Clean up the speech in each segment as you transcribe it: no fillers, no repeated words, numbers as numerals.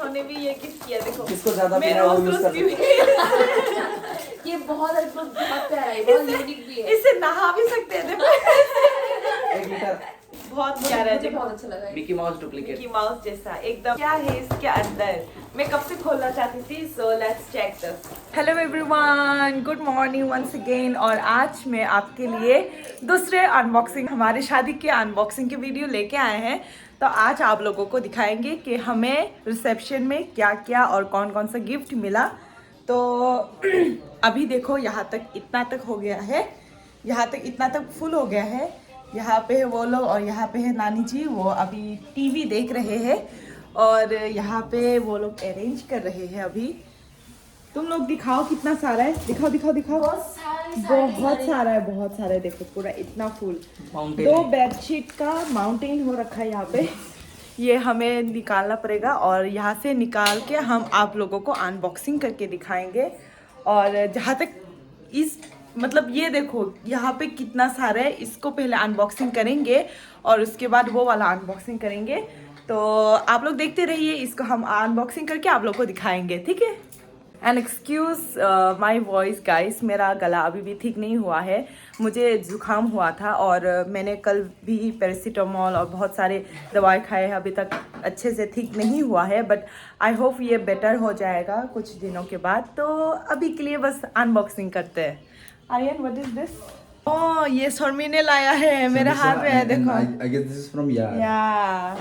इन्होंने भी ये गिफ्ट किया। देखो किसको ज्यादा मैं पीना है वो रोज यूज रोज कर पीऊंगी। ये बहुत प्यारा है, बहुत यूनिक भी है। इससे नहा भी सकते हैं। देखो 1 लीटर बहुत प्यारा है। मुझे देखो बहुत अच्छा लगा है। Mickey mouse duplicate. Mickey mouse जैसा एकदम। क्या है इसके अंदर, मैं कब से खोलना चाहती थी। So let's check this. Hello everyone, good morning once again. और आज मैं आपके लिए दूसरे अनबॉक्सिंग, हमारे शादी के अनबॉक्सिंग के वीडियो लेके आए हैं। तो आज आप लोगों को दिखाएंगे कि हमें रिसेप्शन में क्या क्या और कौन कौन सा गिफ्ट मिला। तो अभी देखो यहाँ तक इतना तक हो गया है, यहाँ तक इतना तक फुल हो गया है। यहाँ पे है वो लोग और यहाँ पे है नानी जी, वो अभी टीवी देख रहे हैं। और यहाँ पे वो लोग अरेंज कर रहे हैं अभी। तुम लोग दिखाओ कितना सारा है, दिखाओ दिखाओ दिखाओ। बहुत सारा है, बहुत सारा है। देखो पूरा इतना फुल। 2 बेडशीट का माउंटेन हो रखा है यहाँ पे। ये हमें निकालना पड़ेगा और यहाँ से निकाल के हम आप लोगों को अनबॉक्सिंग करके दिखाएंगे। और जहाँ तक इस मतलब ये देखो यहाँ पे कितना सारा है, इसको पहले अनबॉक्सिंग करेंगे और उसके बाद वो वाला अनबॉक्सिंग करेंगे। तो आप लोग देखते रहिए, इसको हम अनबॉक्सिंग करके आप लोग को दिखाएंगे, ठीक है। And excuse my voice guys, मेरा गला अभी भी ठीक नहीं हुआ है। मुझे जुकाम हुआ था और मैंने कल भी पैरासीटामोल और बहुत सारे दवाई खाए हैं, अभी तक अच्छे से ठीक नहीं हुआ है। बट आई होप ये बेटर हो जाएगा कुछ दिनों के बाद। तो अभी के लिए बस अनबॉक्सिंग करते हैं। Aryan, what is this? Oh, ये शर्मी ने लाया है, मेरे हाथ में है, देखो। I guess this is from Yar. या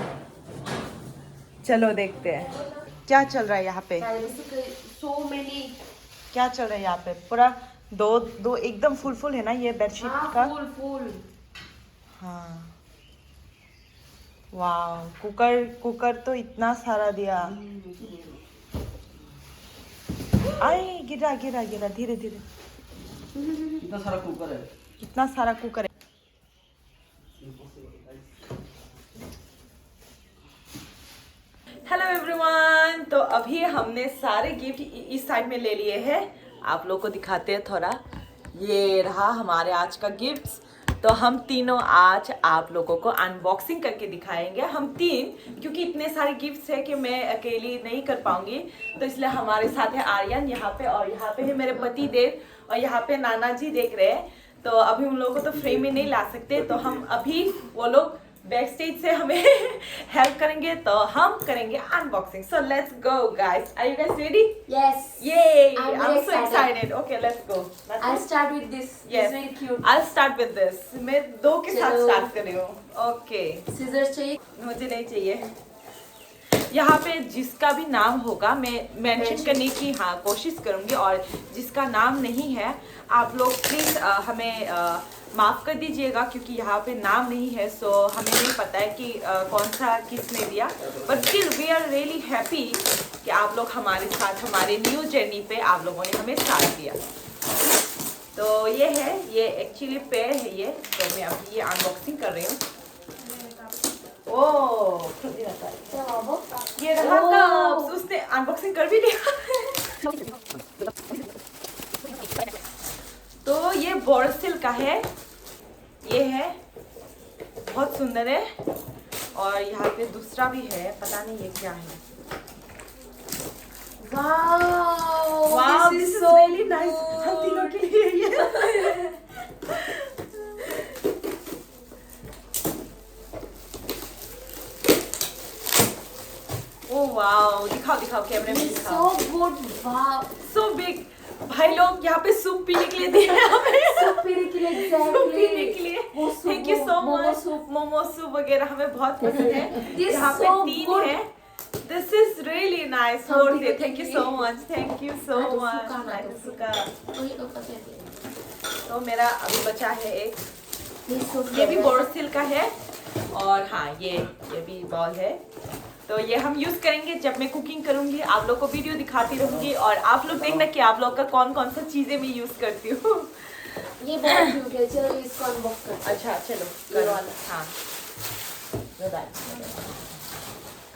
चलो देखते हैं क्या चल रहा है यहाँ पे। So many। क्या चल रहा है यहाँ पे? पूरा दो एकदम फुल है ना ये बेडशीट का। फुल। हाँ वाह, कुकर तो इतना सारा दिया। आए गिरा धीरे धीरे। कितना सारा कुकर है। कितना सारा कुकर है। हेलो एवरीवन, तो अभी हमने सारे गिफ्ट इस साइड में ले लिए हैं। आप लोग को दिखाते हैं थोड़ा। ये रहा हमारे आज का गिफ्ट्स। तो हम तीनों आज आप लोगों को अनबॉक्सिंग करके दिखाएंगे। हम तीन, क्योंकि इतने सारे गिफ्ट्स है कि मैं अकेली नहीं कर पाऊंगी, तो इसलिए हमारे साथ है आर्यन यहाँ पे, और यहाँ पे है मेरे पति देव, और यहाँ पे नाना जी देख रहे हैं। तो अभी उन लोगों को तो फ्रेम में नहीं ला सकते, तो हम अभी वो लोग बैक स्टेज से हमें हेल्प करेंगे, तो हम करेंगे unboxing. So let's go guys, are you guys ready? Yes। Yay! I'm I'm very so excited. Okay, let's go. I'll start with this. Yes. It's very cute। I'll start with this. मैं 2 के साथ चलो। Start कर रही हूँ। Okay. Scissors चाहिए? मुझे नहीं चाहिए। यहाँ पे जिसका भी नाम होगा मैं मेंशन करने की कोशिश करूँगी, और जिसका नाम नहीं है आप लोग प्लीज़ हमें माफ़ कर दीजिएगा, क्योंकि यहाँ पे नाम नहीं है। सो हमें नहीं पता है कि कौन सा किसने दिया। But still we are really happy कि आप लोग हमारे साथ हमारे न्यू जर्नी पे आप लोगों ने हमें साथ दिया। तो ये है, ये एक्चुअली पेड़ है ये। तो मैं अभी ये अनबॉक्सिंग कर रही हूँ। ओह, ये रहा कप। उसने अनबॉक्सिंग कर भी दिया। तो ये बोरोसिल का है, ये है, बहुत सुंदर है। और यहाँ पे दूसरा भी है, पता नहीं ये क्या है। Wow, this is really nice। हम तीनों के लिए ये। ओह वाओ, दिखाओ कैमरे में It's दिखाओ। so good। Wow। So big. भाई लोग यहाँ पे सूप पीने के लिए दिए हमें। सूप पीने के लिए, सूप पीने के लिए। वो soup, thank you so momo much. Soup. Momo soup वगैरह हमें बहुत पसंद है। This यहाँ पे so 3 good। है। This is really nice. Thank you so much, thank you so much. तो मेरा अभी बचा है एक, ये भी बोरोसिल का है। और हाँ, ये भी बॉल है। तो ये हम यूज करेंगे जब मैं कुकिंग करूंगी, आप लोग को वीडियो दिखाती रहूंगी, और आप लोग देखना कि आप लोग का कौन कौन सा चीजें मैं यूज करती हूँ। ये बहुत क्यूट है। चलो इसको अनबॉक्स करते हैं। अच्छा चलो ये करो। वाला। हाँ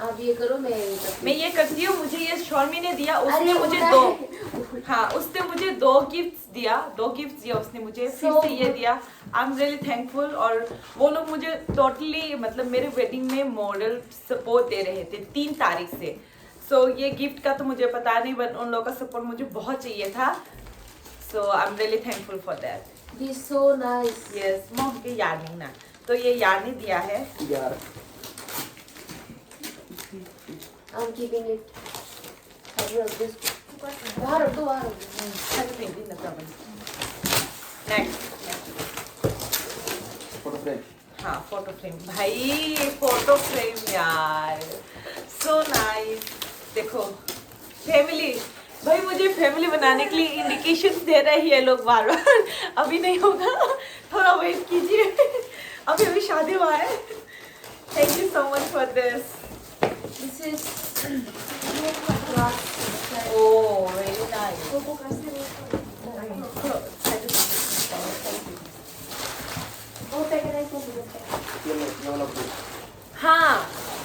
आप ये करो, मैं ये करती हूँ। मुझे ये शॉर्मी ने दिया, उसने अरे, मुझे उड़ा 2, है। हाँ उसने मुझे 2 गिफ्ट्स दिया उसने मुझे, फिर So से ये दिया। आई एम रियली थैंकफुल। और वो लोग मुझे टोटली मतलब मेरे वेडिंग में मॉरल सपोर्ट दे रहे थे 3 तारीख से। सो ये गिफ्ट का तो मुझे पता नहीं, बट उन लोगों का सपोर्ट मुझे बहुत चाहिए था. So I am really thankful for that. This so nice. Yes mom के यार्निंग ना, तो ये यार्निंग दिया है. यार I'm keeping it. I'll rub this. बाहर रख दो, बाहर रख दो. Next photo frame. हाँ फोटो फ्रेम. भाई फोटो फ्रेम यार, सो नाइस. देखो फैमिली, भाई मुझे फैमिली बनाने के लिए इंडिकेशंस दे रहे हैं ये लोग बार बार. अभी नहीं होगा, थोड़ा वेट कीजिए. अभी अभी शादी हुआ है. Thank you so much for this. This is glass. Oh very nice. वो कैसे वो पैकेट है ये वाला फ्रेम. हाँ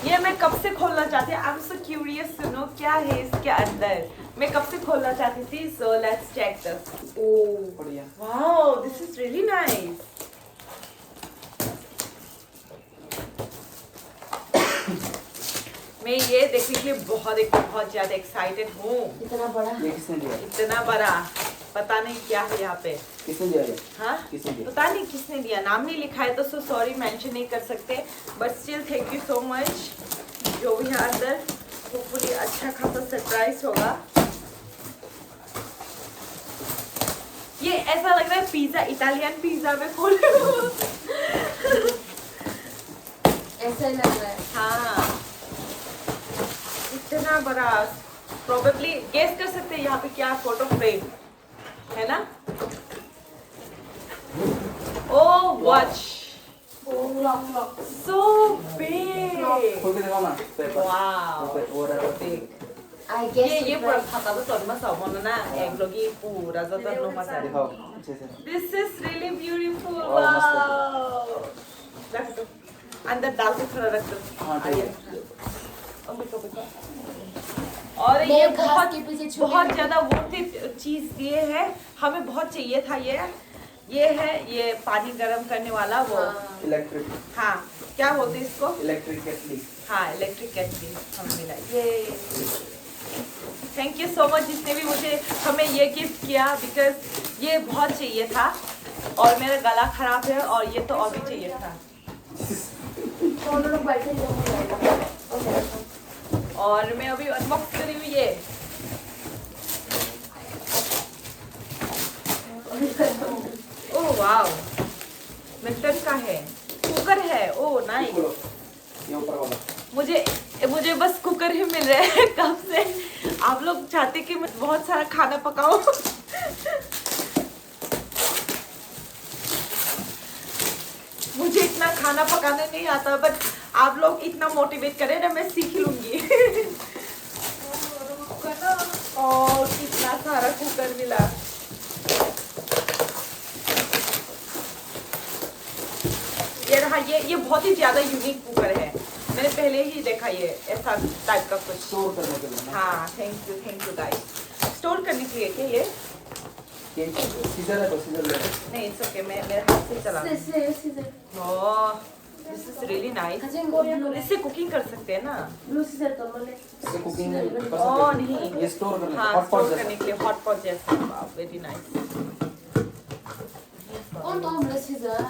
ये मैं कब से खोलना चाहती हूँ. I am so curious to know क्या है इसके अंदर. मैं कब से खोलना चाहती थी. So let's check this. Oh बढ़िया. Wow this is really nice. मैं ये देखने के लिए बहुत ज्यादा एक्साइटेड हूँ. इतना बड़ा. ये किसने दिया? इतना बड़ा पता नहीं क्या है यहाँ पे. किसने दिया ये? हाँ किसने दिया? पता नहीं किसने दिया, नाम नहीं लिखा है तो सो सॉरी मेंशन नहीं कर सकते. But still thank you so much. जो भी है अंदर होपफुली अच्छा खासा सरप्राइज होगा. ये ऐसा लग रहा है पिज्जा, इटालियन पिज्जा में खोले हो. ऐसा ही लग रहा है. हाँ इतना बड़ा. प्रोबेबली गेस कर सकते हैं यहाँ पे क्या फोटो फ्रेम है ना. ओ वॉच. So big. खोल के दिखाओ ना पेपर. वाओ वो रहा. बिग. I guess ये it's पूरा right. खाता तो तोड़ मसा होना ना. एक लोग ये पूरा जो तोड़ मसा. दिखाओ अच्छे से. This is really beautiful. और मस्त है. Wow. रख दो अंदर डाल के थोड़ा रख दो. हाँ, ठीक है. और ये मैं घास के पीछे छुपी बहुत हूँ. ज्यादा वो चीज दिए है. हमें बहुत चाहिए था ये है ये पानी गर्म करने वाला वो. हाँ. इलेक्ट्रिक. हाँ क्या बोलते हैं इसको. इलेक्ट्रिक केटली. हाँ इलेक्ट्रिक केटली हमें मिला. ये थैंक यू सो मच जिसने भी मुझे हमें ये गिफ्ट किया. बिकॉज ये बहुत चाहिए था और मेरा गला खराब है और ये तो और भी चाहिए था. दोनों लोग बैठे हैं, हो जाएगा. Okay. और मैं अभी अनबॉक्स करी हुई है. ओह वाओ मिल्टन का है. कुकर है. Oh nice. खोलो. ये ऊपर वाला. मुझे बस कुकर ही मिल रहा है कब से. आप लोग चाहते कि मैं बहुत सारा खाना पकाऊं. मुझे इतना खाना पकाने नहीं आता, बट आप लोग इतना मोटिवेट करें ना मैं सीख लूंगी. और कितना सारा कुकर मिला. ये रहा. ये बहुत ही ज्यादा यूनिक कुकर है. मैंने पहले ही देखा ये ऐसा टाइप का कुछ. स्टोर करने के लिए ना. हाँ थैंक यू गाइस. स्टोर करने के लिए क्या ये. ये सीजर है तो सीजर ले. नहीं इट्स ओके. मैं मेरे हाथ से चला. Scissor. Oh this is really nice. Kajing go blue. इससे कुकिंग कर सकते हैं ना. Blue scissor तो बोले. इससे कुकिंग कर सकते ओह हैं. नहीं. ये स्टोर करने हाँ हॉट पॉट स्टोर करने के लिए हॉट पॉट जैसा. Very nice. कौन तो हम blue scissor.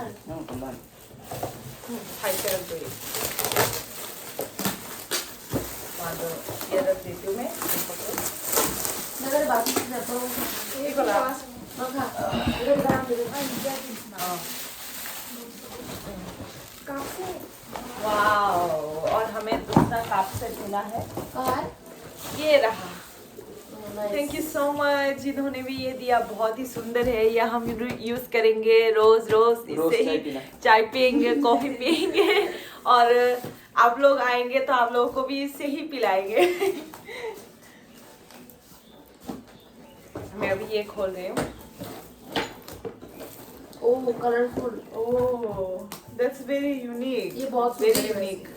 हाई पे रख दो ये. वहाँ दो. ये रख देती हूँ मैं. नगर बाकी scissor तो. ये वाला. मखा. इधर काम दे. हाँ. वाओ. और हमें दूसरा कप सेट मिला है. कार. ये रहा. थैंक यू सो मच जिन्होंने भी ये दिया. बहुत ही सुंदर है. ये हम यूज करेंगे रोज इससे चाय ही पीना. चाय पियेंगे कॉफी पियेंगे. और आप लोग आएंगे तो आप लोगों को भी इससे ही पिलाएंगे. मैं अभी ये खोल रही हूँ. Oh colourful. Oh that's very unique. ये बहुत वेरी सुंदर है. यूनिक.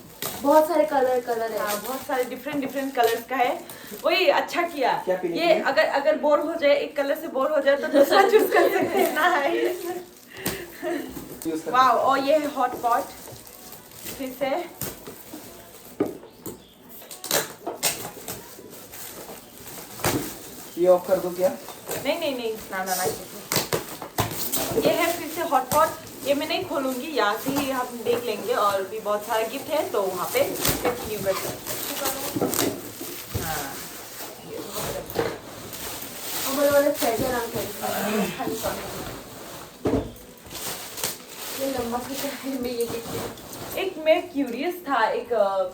बहुत सारे कलर है. हाँ बहुत सारे डिफरेंट कलर्स का है. वही अच्छा किया. क्या पीने ये के लिए? अगर बोर हो जाए, एक कलर से बोर हो जाए तो दूसरा चूज कर सकते हैं ना. यूज कर. वाओ. और ये है हॉट पॉट. फिर से ये ऑफ कर दूं क्या? नहीं नहीं नहीं, ना ना ना। ये है फिर से हॉट पॉट। ये मैं नहीं खोलूंगी, यहाँ से ही हम देख लेंगे। और भी बहुत सारा गिफ्ट है तो वहाँ पे कंटिन्यू करते हैं। हाँ, हमारे वाले फ्रेजर नाम का ये लंबा सा है। मैं ये देखती एक मैं क्यूरियस था, एक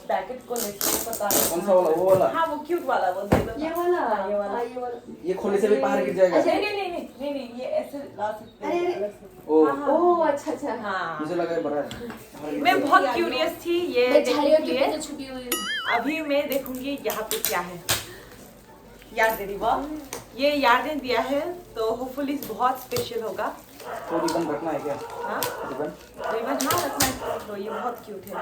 पैकेट को लेके पता नहीं कौन सा वाला? वो वाला? हाँ वो क्यूट वाला, वो दे दो। ये वाला। हाँ, ये वाला। हाँ, ये वाला। ये खोलने से भी बाहर गिर जाएगा। नहीं नहीं नहीं नहीं नहीं नहीं, ये ऐसे ला सकते हैं। अरे, अलग से। ओ, हाँ, हाँ। ओह अच्छा अच्छा। हाँ, मुझे लगा ये बड़ा है। बाहर गिर मैं जाएगा। बहुत क्यूरियस थी ये मैं देखने झाड़ियों के के लिए। पीछे छुपी हुई हूँ। अभी मैं देखूंगी यहाँ पे क्या है। यार दे वाह, ये यादें दिया है तो होपफुली बहुत स्पेशल होगा। तो रिबन रखना है क्या? हाँ रिबन? रिबन, हाँ रखना है तो ये बहुत क्यूट है।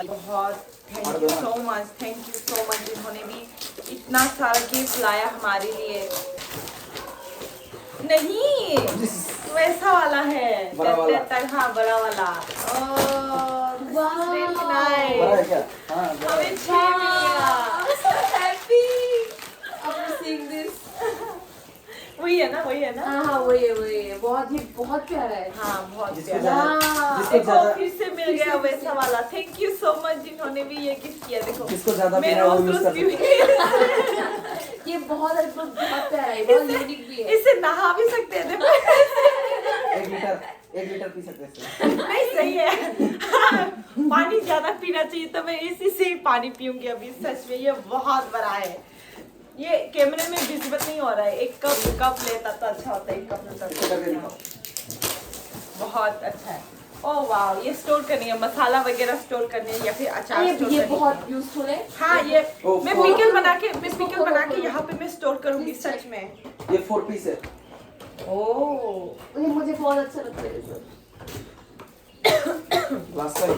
बहुत थैंक यू सो मच जिन्होंने भी इतना सारा गिफ्ट लाया हमारे लिए। नहीं वैसा वाला है, बड़ा वाला। हाँ बड़ा वाला। वाह। बड़ा है क्या? हाँ, बड़ा है। हमें 6 मिल गया। हैप्पी। After seeing this, वही है ना, वही है ना। हाँ वही है। बहुत प्यारा है। हाँ बहुत जिसको प्यारा। ज्यादा- जिसको देखो ज्यादा- फिर से मिल गया वैसा वाला। थैंक यू सो मच जिन्होंने भी ये गिफ्ट किया। देखो जिसको ज्यादा मैं पीना है वो रोज यूज रोज कर पीऊंगी। ये बहुत प्यारा है, बहुत यूनिक भी है। इससे नहा भी सकते हैं। देखो 1 लीटर पी सकते हैं। नहीं सही है। हाँ, पानी ज्यादा पीना चाहिए तो मैं इसी से ही पानी पीऊंगी अभी। सच में ये बहुत बड़ा है। ये कैमरे में विजिबल नहीं हो रहा है। एक कप लेता तो अच्छा होता है। एक कप लेता इसको करके तो दिखाओ। बहुत अच्छा है। ओह वाह, ये स्टोर करनी है, मसाला वगैरह स्टोर करने या फिर अचार स्टोर ये करने बहुत के लिए। यूजफुल है। हाँ ये ओह, मैं ओह। पिकल बना के यहाँ पे मैं स्टोर करूंगी सच में। ये 4 पीस है। ओह ये मुझे बहुत अच्छा लगता है ये सब। लास्ट टाइम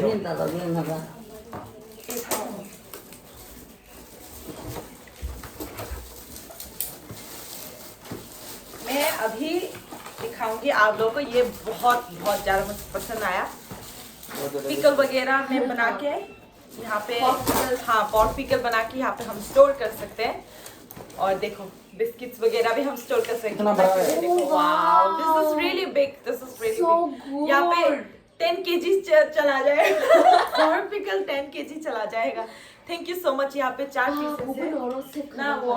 मैं अभी दिखाऊंगी आप लोगों को। ये बहुत ज्यादा मुझे पसंद आया। पिकल वगैरह में बना के यहाँ पे, हाँ पॉट पिकल बना के यहाँ पे हम स्टोर कर सकते हैं। और देखो बिस्किट्स वगैरह भी हम स्टोर कर सकते हैं। कितना बड़ा है। देखो wow, this is really big, this is really So big. यहाँ पे good. 10 kg चला जाएगा। पॉट पिकल 10 kg चला जाएगा। Thank you so much. यहाँ पे 4 पीसेस है ना। वो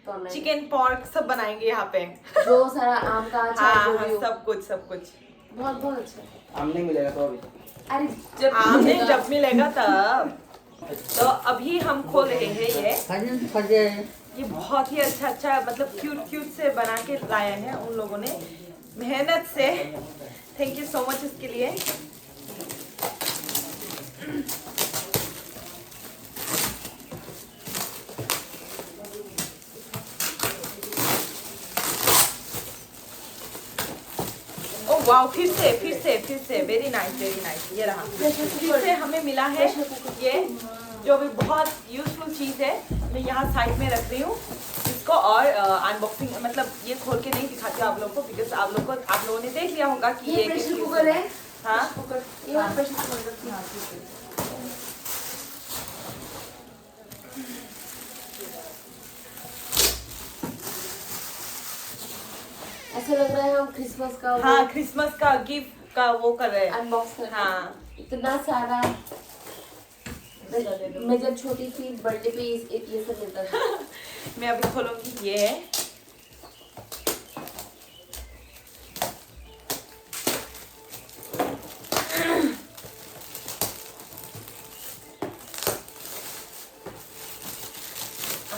चिकन पोर्क सब बनाएंगे यहाँ पे। जो सारा आम का अचार हाँ जो हाँ भी हो। सब कुछ। बहुत अच्छा। आम नहीं मिलेगा तो अभी। अरे जब आमने जब मिलेगा तब। तो अभी हम खोल रहे हैं ये बहुत ही अच्छा मतलब क्यूट से बना के लाया है उन लोगों ने मेहनत से। थैंक यू सो मच इसके लिए। ओह वाओ, फिर से वेरी नाइस। ये रहा, फिर से हमें मिला है ये जो भी बहुत यूजफुल चीज़ है। मैं यहाँ साइड में रख रही हूँ इसको। और अनबॉक्सिंग मतलब ये खोल के नहीं दिखाती हूँ आप लोगों को, बिकॉज आप लोगों ने देख लिया होगा कि ये प्रेशर कुकर है। हाँ कुकर ये वाला प्रेशर कुकर है। हाँ, ठीक है। ऐसा लग रहा है हम क्रिसमस का हाँ क्रिसमस का गिफ्ट का वो कर रहे हैं। अनबॉक्स कर रहे हैं। हाँ इतना सारा। मैं जब छोटी थी बर्थडे पे ये सब मिलता था। मैं अभी खोलूंगी ये।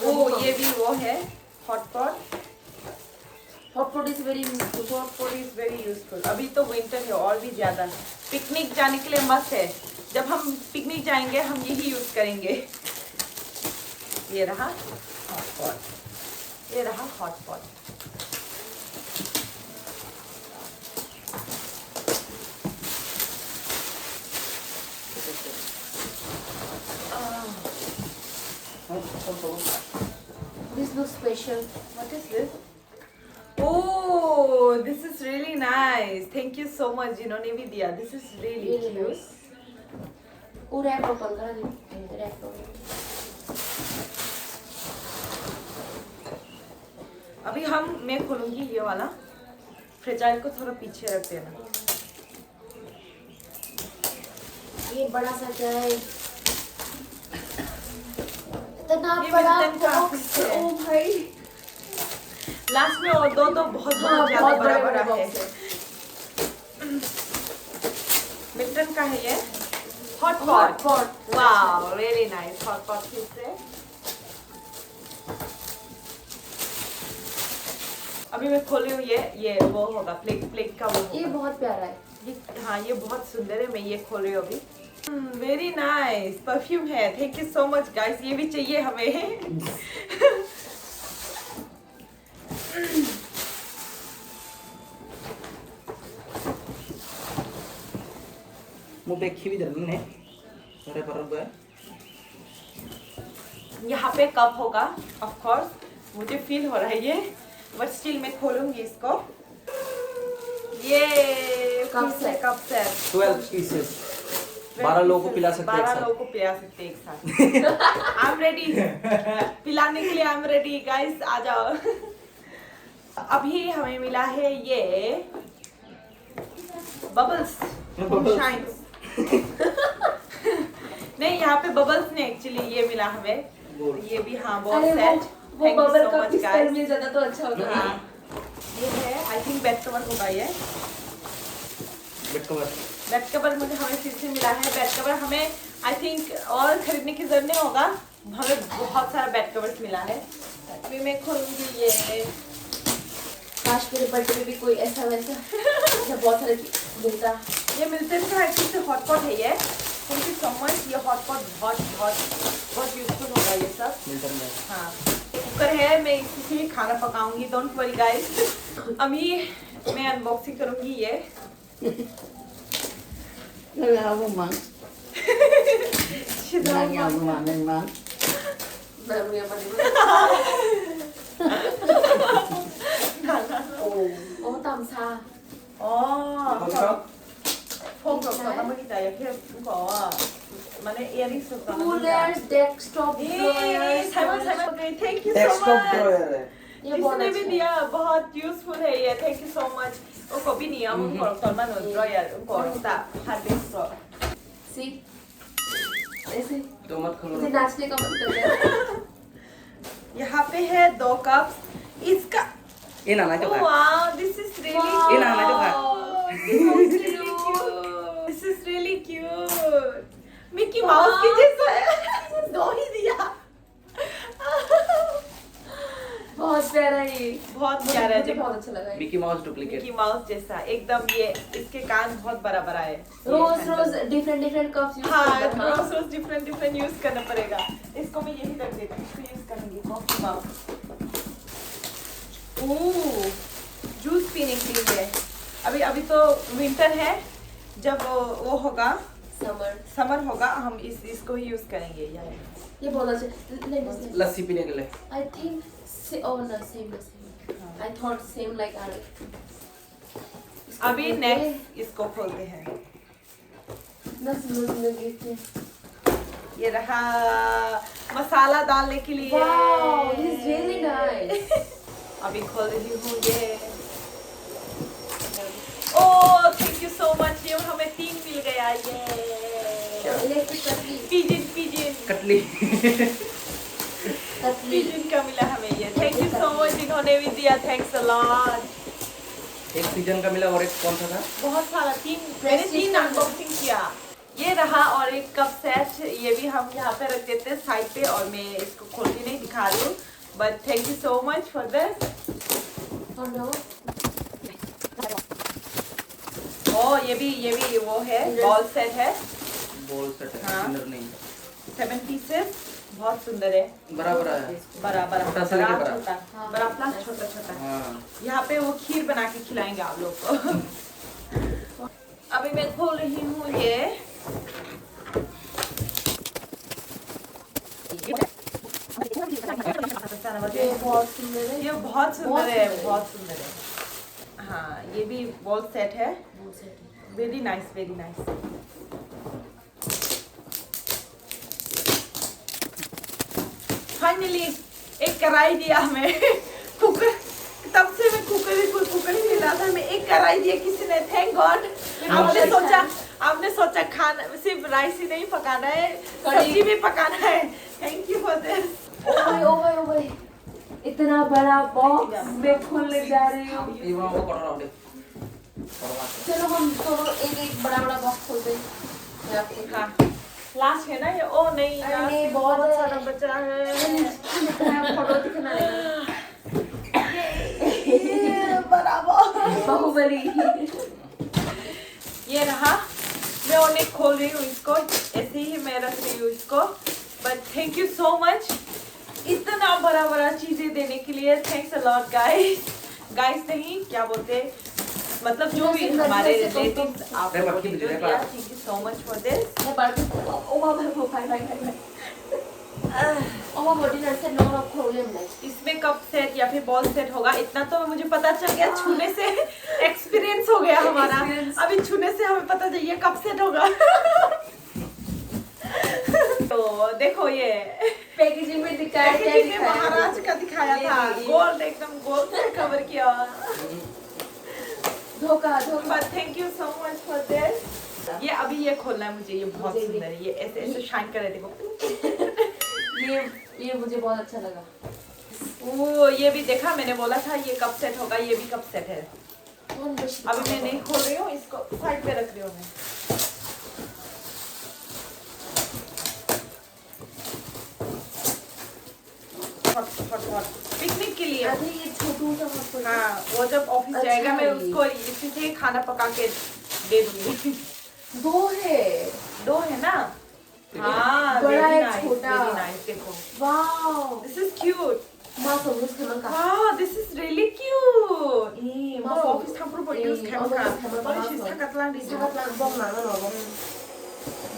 ओ ये भी वो है hot pot. Hotpot is very hotpot is very useful. अभी तो विंटर है और भी ज्यादा। पिकनिक जाने के लिए मस्त है। जब हम पिकनिक जाएंगे हम यही यूज करेंगे। ये रहा हॉटपॉट, ये रहा hotpot. This looks special. What is this? Oh, this is really nice, thank you so much जिन्होंने भी दिया, this is really Really cute. nice. वो रैप ओपन करा दे, रैप ओपन। अभी मैं खोलूंगी ये वाला, फ्रेजाइल को थोड़ा पीछे रख देना। ये बड़ा सा है, इतना ये बड़ा मिल्टन का बॉक्स, पीछे है। ओ भाई। लास्ट में और दो बहुत हाँ, ज्यादा बहुत बड़ा बड़े बड़ा है। बॉक्स है। मिल्टन का है ये, hot Hot pot. pot. Wow really nice, hot pot फिर से। अभी मैं खोल रही हूँ ये वो होगा प्लेट का वो ये होगा। बहुत प्यारा है। हाँ ये बहुत सुंदर है, मैं ये खोल रही हूँ अभी। वेरी नाइस परफ्यूम है, thank you so much guys, ये भी चाहिए हमें। मुंह देखी भी धरनी ने अरे पर है। यहाँ पे कप होगा ऑफ कोर्स, मुझे फील हो रहा है ये, बट स्टिल मैं खोलूंगी इसको। ये कप फिर से set. कप सेट 12 पीसेस 12 लोगों को पिला सकते हैं एक 12 साथ। लोगों को पिला सकते हैं एक साथ। आई एम रेडी, पिलाने के लिए आई एम रेडी गाइस, आ जाओ। अभी हमें मिला है ये बबल्स Bubbles. शाइन्स। नहीं यहाँ पे बबल्स नहीं, एक्चुअली ये मिला हमें, Gold. ये भी हाँ बहुत अरे सेट। वो बबल का किस तरह मिल जाता तो अच्छा होता। हाँ ये है, आई थिंक बेड कवर होगा ये। बेड कवर बेड कवर मुझे हमें फिर से मिला है, बेड कवर हमें आई थिंक और खरीदने की जरूरत नहीं होगा, हमें बहुत सारा बेड कवर्स मिला है। अभी मैं खोलूंगी ये। काश मेरे बर्थडे में भी कोई ऐसा वैसा ऐसा बहुत सारे मिलता। ये मिल्टन का एक्चुअली से हॉट पॉट है ये, थैंक यू सो मच। ये हॉट पॉट बहुत बहुत बहुत यूजफुल होगा ये सब। मिल्टन में हाँ कुकर है, मैं इसी से ही खाना पकाऊंगी, डोंट वरी गाइस। अभी मैं अनबॉक्सिंग करूंगी ये। Aku mang, lagi aku manen mang. baru yang paling oh tamsa phone มื่อกี้แต่ยังแค่บอกว่ามันเอียริ่งสุด coolers desktop drawers okay thank you so desktop much. Drawer है। ये बहुत इसने भी अच्छा दिया, बहुत यूजफुल है ये, थैंक यू सो मच। उनको भी नहीं हम उनको फॉर्मल ड्रॉयर उनको ता हार्ड डिस्क सी ऐसे तो मत खोलो इसे नाचने का मन कर रहा है। यहाँ पे है 2 कप इसका। ये ना ना जो खा वाओ दिस इज रियली ये ना ना जो खा this is really cute, Mickey mouse की जैसा है। 2 ही दिया। बहुत प्यारा है ये, बहुत प्यारा है, मुझे बहुत अच्छा लगा है। Mickey mouse duplicate Mickey mouse जैसा एकदम। ये इसके कान बहुत बड़ा बड़ा है। रोज डिफरेंट कप्स यूज हाँ करना। रोज डिफरेंट यूज करना पड़ेगा। इसको मैं यही रख देती हूँ, इसको यूज करेंगे कॉफी माउस। ओह जूस पीने के लिए। अभी तो विंटर है, जब वो होगा समर होगा हम इसको ही यूज करेंगे यार। ये बहुत अच्छा लस्सी पीने के लिए I think oh no same I thought same like our अभी नेक्स्ट इसको खोलते हैं। ये रहा मसाला डालने के लिए। wow this is really nice अभी खोल रही हूँ ये। Oh thank you so much, ये हमें 3 मिल गया ये। electric kettle पिजिन कटली पिजिन का मिला हमें ये, थैंक यू सो मच जिन्होंने भी दिया, थैंक्स अ लॉट। एक सीजन का मिला और एक कौन सा था बहुत सारा मैंने 3 अनबॉक्सिंग किया। ये रहा और एक कप सेट, ये भी हम यहाँ पे रख देते हैं साइड पे, और मैं इसको खोल के नहीं दिखा रही हूँ, but thank you so much for this. oh no ये भी वो है, बॉल सेट है, बॉल सेट है हाँ। सिंदर नहीं 7 पीसेस, बहुत सुंदर है। बराबर है बड़ा छोटा से लेके बड़ा। छोटा हाँ। बड़ा प्लस छोटा छोटा। हाँ यहाँ पे वो खीर बना के खिलाएंगे आप लोग को। अभी मैं खोल रही हूँ ये। ये बहुत सुंदर है ये बहुत सुंदर है, बहुत सुंदर है। हाँ ये भी वॉल सेट है, बहुत सेट है। Very nice very nice. Finally एक कढ़ाई दिया हमें कुकर, तब से मैं कुकर ही मिला था, हमें एक कढ़ाई दिया किसी ने, थैंक गॉड। आपने सोचा खाना सिर्फ राइस ही नहीं पकाना है, सब्जी भी पकाना है। Thank you for this. Oh भाई इतना बड़ा बॉक्स मैं खोलने जा रही हूँ। ये वो कर रहा हूँ। चलो हम दोनों एक बड़ा बॉक्स खोलते हैं। हाँ लास्ट है ना ये? ओ नहीं अरे यार, नहीं, बहुत बहुत सारा बचा है। फोटो दिखना ये बराबर बाहुबली। ये रहा, मैं और नहीं खोल रही हूँ इसको, ऐसे ही मैं रख रही हूँ इसको। But thank you so much इतना बड़ा चीजें देने के लिए। थैंक्स अ लॉट गाइस नहीं क्या बोलते, मतलब जो भी हमारे रिलेटिव्स आप thank you so much for this. इसमें कप सेट या फिर बॉल सेट होगा, इतना तो मुझे पता चल गया, छूने से एक्सपीरियंस हो गया हमारा। अभी छूने से हमें पता चल गया कप सेट होगा। तो देखो ये पैकेजिंग में दिखाया, पैकेजिंग में महाराज का दिखाया था, गोल्ड एकदम गोल्ड से कवर किया। धोखा but thank you so much for this. ये अभी ये खोलना है मुझे, ये बहुत सुंदर है, ये ऐसे ऐसे शाइन कर रहे थे देखो। ये मुझे बहुत अच्छा लगा। वो ये भी देखा, मैंने बोला था ये कप सेट होगा, ये भी कप सेट है। अभी मैं नहीं खोल रही हूँ, इसको साइड पे रख रही हूँ मैं। पिकनिक के लिए। अभी ये छोटू सा। हाँ वो जब ऑफिस अच्छा जाएगा मैं है। उसको इसी से खाना पका के दे दूंगी। दो है ना? हाँ बड़ा है, nice, छोटा। very nice, देखो वाओ this is cute. माँ समझ के का। Wow, this is really cute. Ih, mau Masuk. office campur buat use camera. Boleh sih sangat lang di sini. sangat bong mana loh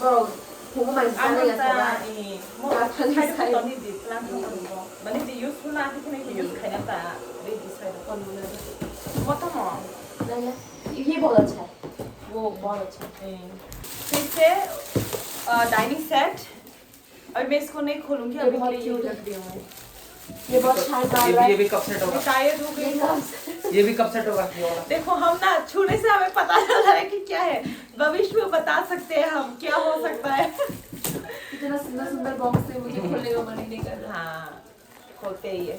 broผมก็มันใส่เลยใช่ไหม mauใช้ทุกตอนนี้ดิlangมันนี่จะ useful นะที่คุณให้ use ใครน้ำตาดีดีใส่ทุกคนเลยหมดทั้งหมด नहीं है ये बहुत अच्छा है वो बहुत अच्छा है फिर से डाइनिंग सेट। अभी मैं इसको नहीं खोलूंगी, ये अभी बहुत के लिए cute रख दी हूँ मैं। ये बहुत शानदार है ये भी कप सेट होगा। टायर्ड हो गई हूँ। ये भी कप सेट होगा ये वाला। देखो हम ना छूने से हमें पता चल रहा है कि क्या है, भविष्य में बता सकते हैं हम क्या हो सकता है। इतना सुंदर बॉक्स से मुझे खोलने का मन ही नहीं कर रहा। हाँ खोलते ही है।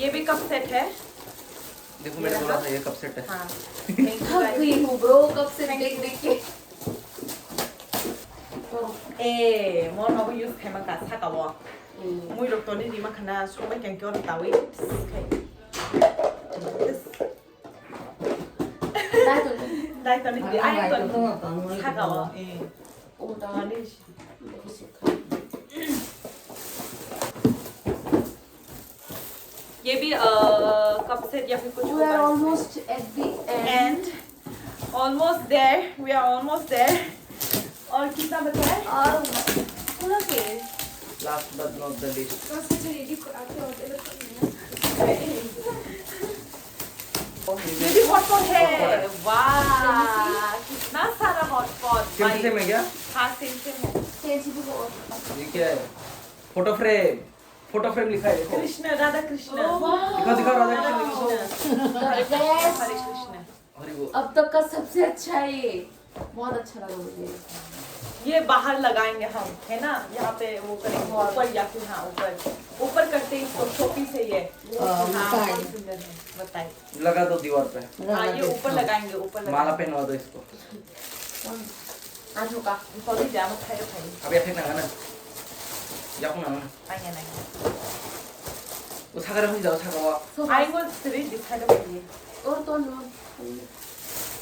ये भी कप सेट है। देखो मैंने बोला था ये कप सेट है। हाँ थक गई हूँ ब्रो कब से देख के। mau mau use kayak makan sakawa. Muy doktor ni di makana suka yang kau tahuได้ตอนนี้ไอ้ตอนsakawa. Oh tao đi. ये भी कप सेट या फिर कुछ We are almost at the end. almost there. We are almost there. और कितना बचा है? और पूरा के Last but not the least. ये भी हॉटपॉट है। वाह कितना सारा हॉटपॉट। सेम है क्या? हाँ सेम है। चेंज भी बहुत ये क्या है? फोटो फ्रेम लिखा है देखो। कृष्ण राधा कृष्ण। दिखाओ राधा कृष्ण दिखाओ। हरे कृष्ण। अरे वो अब तक का सबसे अच्छा है ये बहुत अच्छा लगा मुझे। ये बाहर लगाएंगे हम, है ना? यहाँ पे वो करेंगे ऊपर या फिर हाँ ऊपर करते हैं इसको टोपी से। ये हाँ बहुत सुंदर है, बताइए। लगा दो दीवार पे। हाँ ये ऊपर लगाएंगे, ऊपर माला पहनवा दो इसको। आज होगा सॉरी जाम खाए खाए अब ये फेंकना है ना? या कौन है? आइए नहीं वो सागर में जाओ सागर। आई वाज थ्री दिखा दो ये और तो नो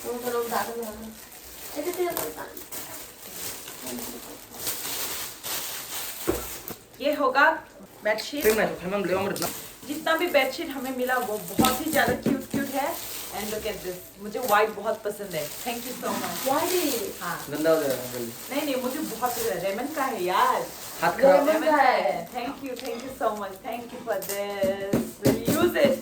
तो लोग दादा में ऐसे तेरा पता ये होगा बेडशीट। फेंकना है फेंकना ले मत ना। जितना भी बेडशीट हमें मिला वो बहुत ही ज्यादा क्यूट है। एंड लुक एट दिस, मुझे व्हाइट बहुत पसंद है। Thank you so much. White हाँ गंदा हो जाएगा जल्दी। नहीं मुझे बहुत पसंद है, रेमन का है यार। हाथ खराब Diamond का है। Thank you so much. Thank you for this. We'll use it.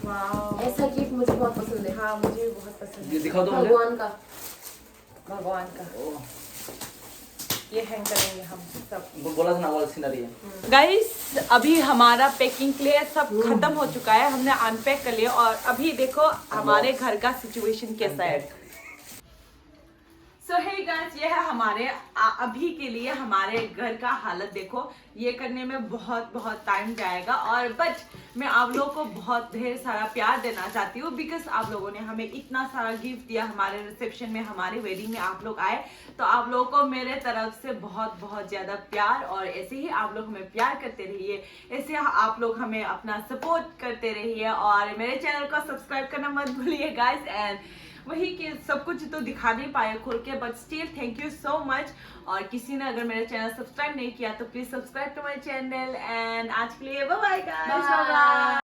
Wow. ऐसा गिफ्ट मुझे बहुत पसंद है। हाँ मुझे भी बहुत पसंद ये है दिखाओ तो मुझे। भगवान का। भगवान का। ओह, ये हैंग करेंगे हम सब। वो बोला था ना वॉल सीनरी है। गाइस अभी हमारा पैकिंग के लिए सब खत्म हो चुका है, हमने अनपैक कर लिया और अभी देखो हमारे घर का सिचुएशन कैसा है। सो हे गाइस ये है हमारे अभी के लिए हमारे घर का हालत देखो। ये करने में बहुत टाइम जाएगा और बट मैं आप लोगों को बहुत ढेर सारा प्यार देना चाहती हूँ बिकॉज आप लोगों ने हमें इतना सारा गिफ्ट दिया हमारे रिसेप्शन में, हमारे वेडिंग में आप लोग आए, तो आप लोगों को मेरे तरफ से बहुत ज्यादा प्यार और ऐसे ही आप लोग हमें प्यार करते रहिए, ऐसे आप लोग हमें अपना सपोर्ट करते रहिए और मेरे चैनल को सब्सक्राइब करना मत भूलिए गाइस। एंड वही कि सब कुछ तो दिखा नहीं पाए खोल के but still thank you so much. और किसी ने अगर मेरा चैनल सब्सक्राइब नहीं किया तो please subscribe to my channel and आज के लिए बाय बाय गाइस। Bye.